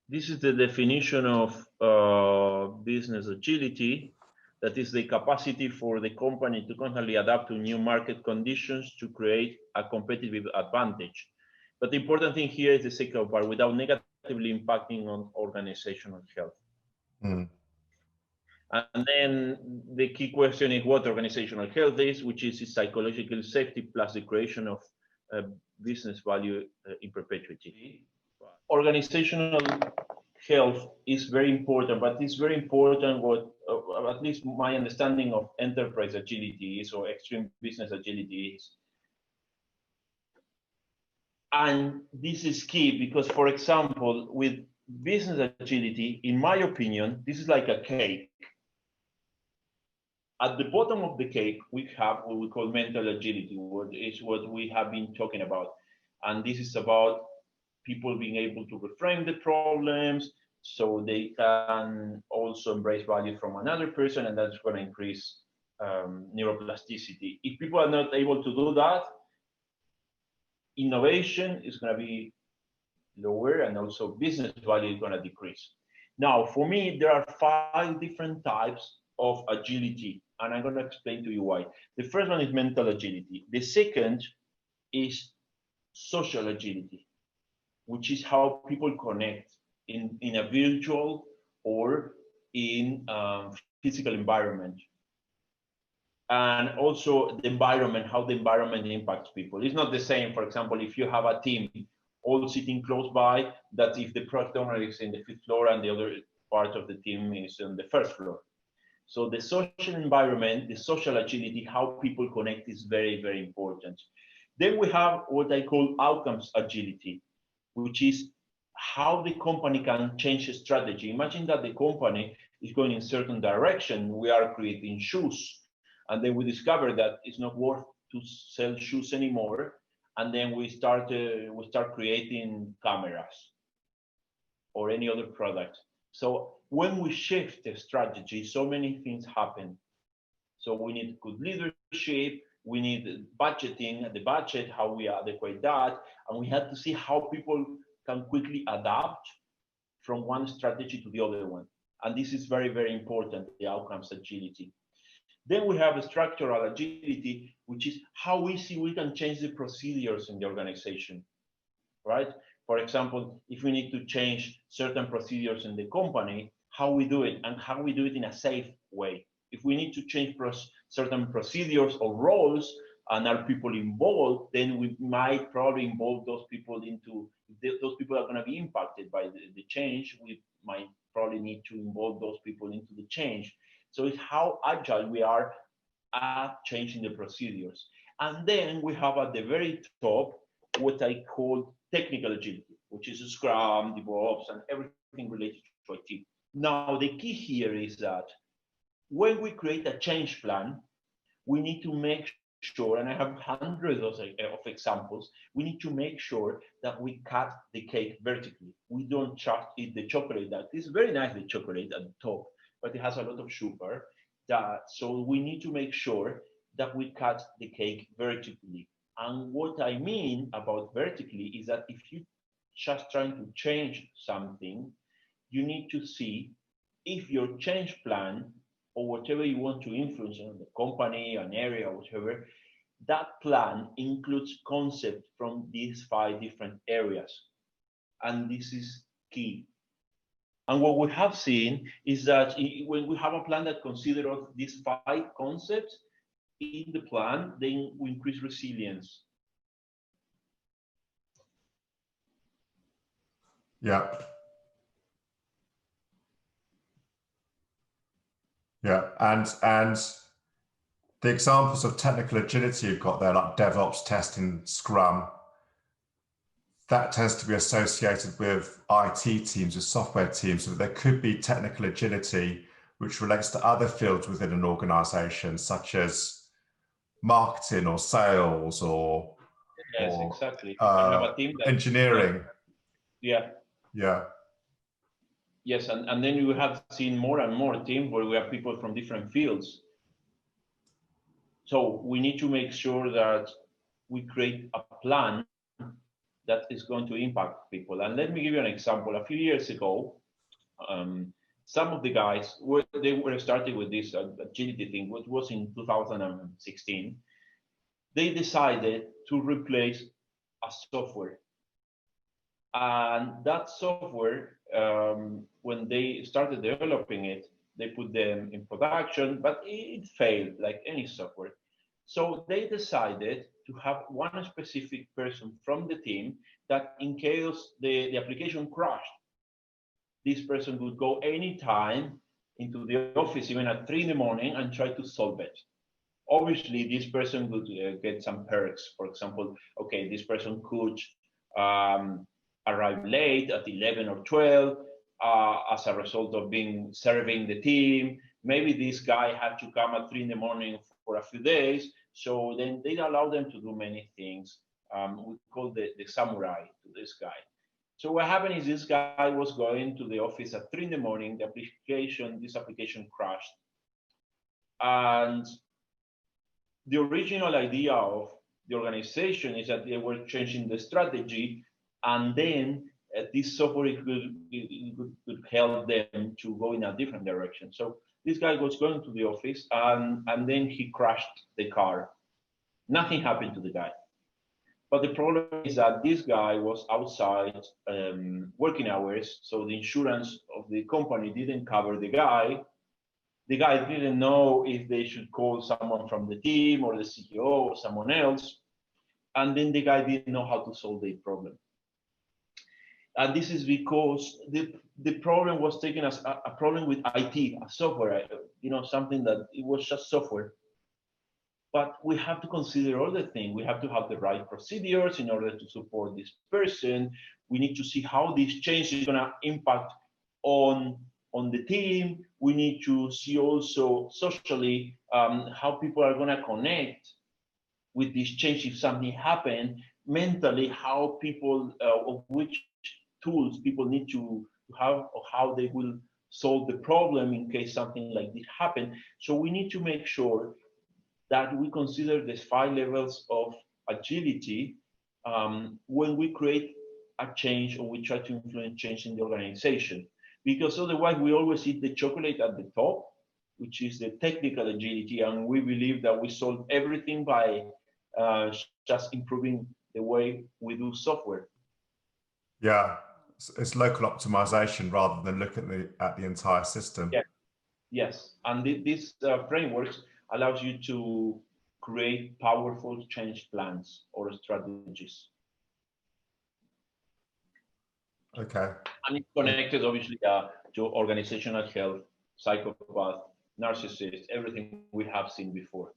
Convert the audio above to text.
This is the definition of business agility. That is the capacity for the company to constantly adapt to new market conditions to create a competitive advantage. But the important thing here is the second part, without negatively impacting on organizational health. Mm. And then the key question is what organizational health is, which is psychological safety plus the creation of business value in perpetuity. Organizational health is very important, but it's very important what, at least my understanding of enterprise agility is, or extreme business agility is. And this is key because, for example, with business agility, in my opinion, this is like a cake. At the bottom of the cake, we have what we call mental agility, which is what we have been talking about. And this is about people being able to reframe the problems so they can also embrace value from another person, and that's going to increase neuroplasticity. If people are not able to do that, innovation is going to be lower, and also business value is going to decrease. Now, for me, there are 5 different types of agility, and I'm going to explain to you why. The first one is mental agility. The second is social agility, which is how people connect in a virtual or in physical environment. And also the environment, how the environment impacts people. It's not the same, for example, if you have a team all sitting close by, that if the product owner is in the 5th floor and the other part of the team is on the 1st floor. So the social environment, the social agility, how people connect is very, very important. Then we have what I call outcomes agility, which is how the company can change a strategy. Imagine that the company is going in a certain direction. We are creating shoes, and then we discover that it's not worth to sell shoes anymore. And then we start creating cameras or any other product. So when we shift the strategy, so many things happen. So we need good leadership, we need budgeting, the budget, how we adequate that, and we have to see how people can quickly adapt from one strategy to the other one. And this is very, very important, the outcomes agility. Then we have a structural agility, which is how easy we can change the procedures in the organization, right? For example, if we need to change certain procedures in the company, how we do it, and how we do it in a safe way. If we need to change certain procedures or roles and are people involved, then we might probably involve those people into, those people are going to be impacted by the change. We might probably need to involve those people into the change. So it's how agile we are at changing the procedures. And then we have at the very top what I call technical agility, which is Scrum, DevOps, and everything related to IT. Now, the key here is that when we create a change plan, we need to make sure, and I have hundreds of examples, we need to make sure that we cut the cake vertically. We don't just eat the chocolate. That is very nice, the chocolate at the top, but it has a lot of sugar. So we need to make sure that we cut the cake vertically. And what I mean about vertically is that if you're just trying to change something, you need to see if your change plan or whatever you want to influence on the company, an area, whatever, that plan includes concepts from these 5 different areas. And this is key. And what we have seen is that when we have a plan that considers these 5 concepts in the plan, then we increase resilience. Yeah. Yeah, and the examples of technical agility you've got there, like DevOps, testing, Scrum, that tends to be associated with IT teams, with software teams. So there could be technical agility which relates to other fields within an organization, such as marketing or sales or Exactly. Have a team engineering. Yeah. Yeah. Yes, and then you have seen more and more teams where we have people from different fields. So we need to make sure that we create a plan that is going to impact people. And let me give you an example. A few years ago, some of the guys they were starting with this agility thing, which was in 2016. They decided to replace a software, and that software, when they started developing it, they put them in production, but it failed like any software. So they decided to have one specific person from the team that in case the application crashed, this person would go anytime into the office, even at 3 in the morning, and try to solve it. Obviously, this person would get some perks. For example, okay, this person could arrive late at 11 or 12 as a result of being serving the team. Maybe this guy had to come at 3 in the morning for a few days. So then they allow them to do many things. We call the samurai to this guy. So what happened is this guy was going to the office at 3 in the morning. This application crashed. And the original idea of the organization is that they were changing the strategy, and then this software could help them to go in a different direction. So this guy was going to the office, and then he crashed the car. Nothing happened to the guy. But the problem is that this guy was outside working hours, so the insurance of the company didn't cover the guy. The guy didn't know if they should call someone from the team or the CEO or someone else. And then the guy didn't know how to solve the problem. And this is because the problem was taken as a problem with IT, a software, something that it was just software. But we have to consider other things. We have to have the right procedures in order to support this person. We need to see how this change is going to impact on the team. We need to see also socially how people are going to connect with this change if something happened. Mentally, how people, which tools people need to have, or how they will solve the problem in case something like this happens. So we need to make sure that we consider these 5 levels of agility when we create a change or we try to influence change in the organization. Because otherwise we always eat the chocolate at the top, which is the technical agility, and we believe that we solve everything by just improving the way we do software. Yeah, it's local optimization rather than looking at the entire system. Yeah. Yes, and these frameworks allows you to create powerful change plans or strategies. Okay. And it's connected, obviously, to organizational health, psychopath, narcissists, everything we have seen before.